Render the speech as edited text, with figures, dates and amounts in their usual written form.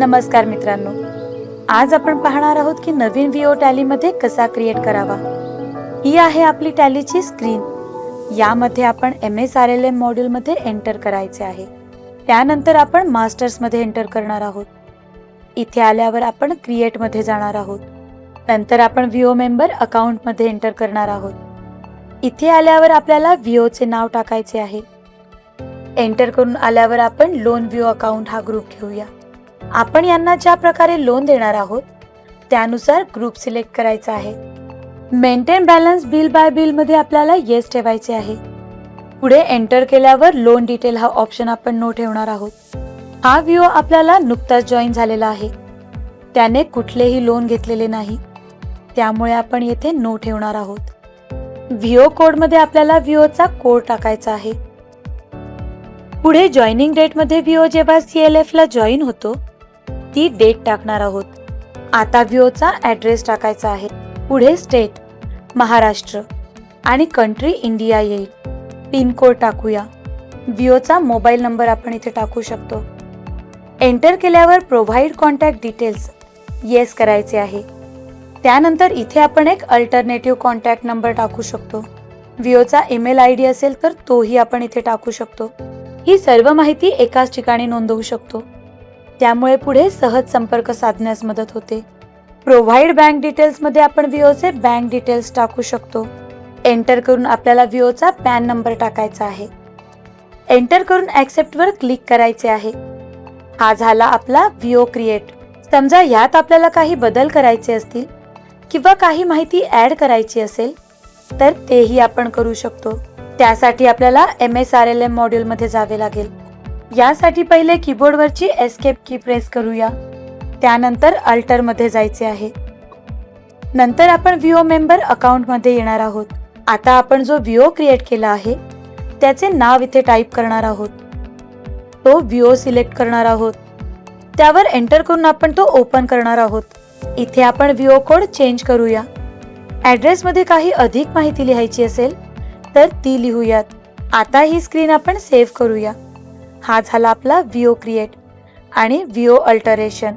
नमस्कार मित्रांनो, आज आपण पाहणार आहोत की नवीन व्हीओ टॅलीमध्ये कसा क्रिएट करावा। ही आहे आपली टॅलीची स्क्रीन। यामध्ये आपण MSRLM मॉड्यूल मध्ये एंटर करायचे आहे। त्यानंतर आपण मास्टर्स मध्ये एंटर करणार आहोत। इथे आल्यावर आपण क्रिएट मध्ये जाणार आहोत। नंतर आपण व्हीओ मेंबर अकाउंट मध्ये एंटर करणार आहोत। इथे आल्यावर आपल्याला व्हीओ चे नाव टाकायचे आहे। एंटर करून आल्यावर आपण लोन व्हीओ अकाउंट हा ग्रुप घेऊया। आपण यांना ज्या प्रकारे लोन देणार आहोत त्यानुसार ग्रुप सिलेक्ट करायचा आहे। Maintain balance bill bye bill मध्ये आपल्याला येस ठेवायचे आहे। पुढे एंटर केल्यावर लोन डिटेल हा ऑप्शन आपण नो ठेवणार आहोत। हा व्हीओ आपल्याला नुकताच जॉईन झालेला आहे, त्याने कुठलेही लोन घेतलेले नाही, त्यामुळे आपण येथे नो ठेवणार आहोत। व्हीओ कोड मध्ये आपल्याला व्हीओचा कोड टाकायचा आहे। पुढे जॉइनिंग डेट मध्ये व्हीओ जेव्हा CLF ला जॉईन होतो ती डेट टाकणार आहोत। आता व्हीओचा ॲड्रेस टाकायचा आहे। पुढे स्टेट महाराष्ट्र आणि कंट्री इंडिया येईल। पिन कोड टाकूया। व्हीओचा मोबाईल नंबर आपण इथे टाकू शकतो। एंटर केल्यावर प्रोव्हाइड कॉन्टॅक्ट डिटेल्स येस करायचे आहे। त्यानंतर इथे आपण एक अल्टरनेटिव्ह कॉन्टॅक्ट नंबर टाकू शकतो। व्हीओचा ईमेल ID असेल तर तोही आपण इथे टाकू शकतो। ही सर्व माहिती एकाच ठिकाणी नोंदवू शकतो, त्यामुळे पुढे सहज संपर्क साधण्यास मदत होते। प्रोव्हाइड बँक डिटेल्स मध्ये आपण व्हीओचे बँक डिटेल्स टाकू शकतो। एंटर करून आपल्याला व्हीओचा पॅन नंबर टाकायचा आहे। एंटर करून ॲक्सेप्ट वर क्लिक करायचे आहे। हा झाला आपला व्हीओ क्रिएट। समजा यात आपल्याला काही बदल करायचे असतील किंवा काही माहिती ऍड करायची असेल तर तेही आपण करू शकतो। त्यासाठी आपल्याला MSRLM मॉड्यूल मध्ये जावे लागेल। यासाठी पहिले कीबोर्डवरची एस्केप की प्रेस करूया। त्यानंतर अल्टर मध्ये जायचे आहे। नंतर आपण व्हीओ मेंबर अकाउंट मध्ये येणार आहोत। आता आपण जो व्हीओ क्रिएट केला आहे त्याचे नाव इथे टाईप करणार आहोत। तो व्हीओ सिलेक्ट करणार आहोत। त्यावर एंटर करून आपण तो ओपन करणार आहोत। इथे आपण व्हीओ कोड चेंज करूया। ॲड्रेस मध्ये काही अधिक माहिती लिहायची असेल तर ती लिहूयात। आता ही स्क्रीन आपण सेव्ह करूया। हा झाला आपला व्हीओ क्रिएट आणि व्हीओ अल्टरेशन।